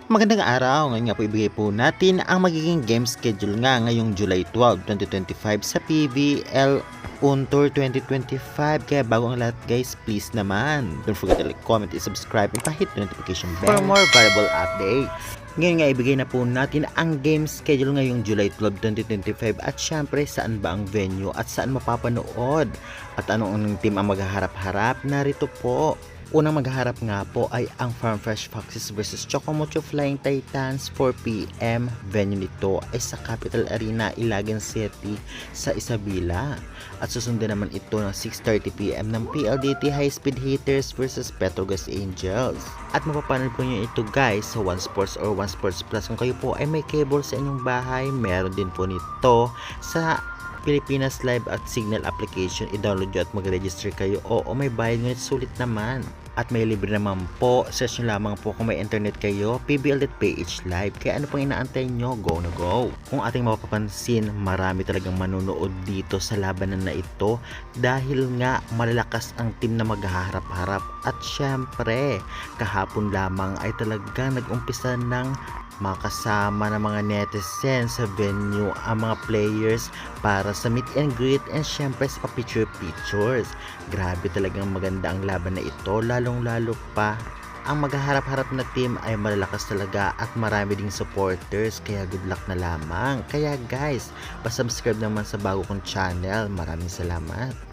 Magandang araw, ngayon nga po ibigay po natin ang magiging game schedule nga ngayong July 12, 2025 sa PVL Untour 2025. Kaya bago ang lahat guys, please naman, don't forget to like, comment, and subscribe, and pa-hit the notification bell for more valuable updates. Ngayon nga ibigay na po natin ang game schedule ngayong July 12, 2025 at syempre saan ba ang venue at saan mapapanood at anong team ang maghaharap-harap, narito po. Unang maghaharap nga po ay ang Farm Fresh Foxes vs Chocomocho Flying Titans. 4 PM venue nito ay sa Capital Arena, Ilagan City sa Isabela. At susundan naman ito ng 6:30 PM ng PLDT High Speed Hitters vs Petrogas Angels. At mapapanood po nyo ito guys sa One Sports or One Sports Plus. Kung kayo po ay may cable sa inyong bahay, meron din po nito sa Pilipinas Live at Signal application. I-download nyo at mag-register kayo. Oo, may bayad ngunit sulit naman. At may libre naman po. Search nyo lamang po kung may internet kayo, PBL.ph Live. Kaya ano pang inaantay nyo? Go na go! Kung ating mapapansin, marami talagang manunood dito sa labanan na ito dahil nga malalakas ang team na maghaharap-harap. At syempre, kahapon lamang ay talagang nag-umpisa ng makasama ng mga netizens sa venue ang mga players para sa meet and greet and syempre sa pictures. Grabe talagang maganda ang laban na ito, lalong-lalo pa ang maghaharap-harap na team ay malalakas talaga at marami ding supporters, kaya good luck na lamang. Kaya guys, pa-subscribe naman sa bago kong channel. Maraming salamat.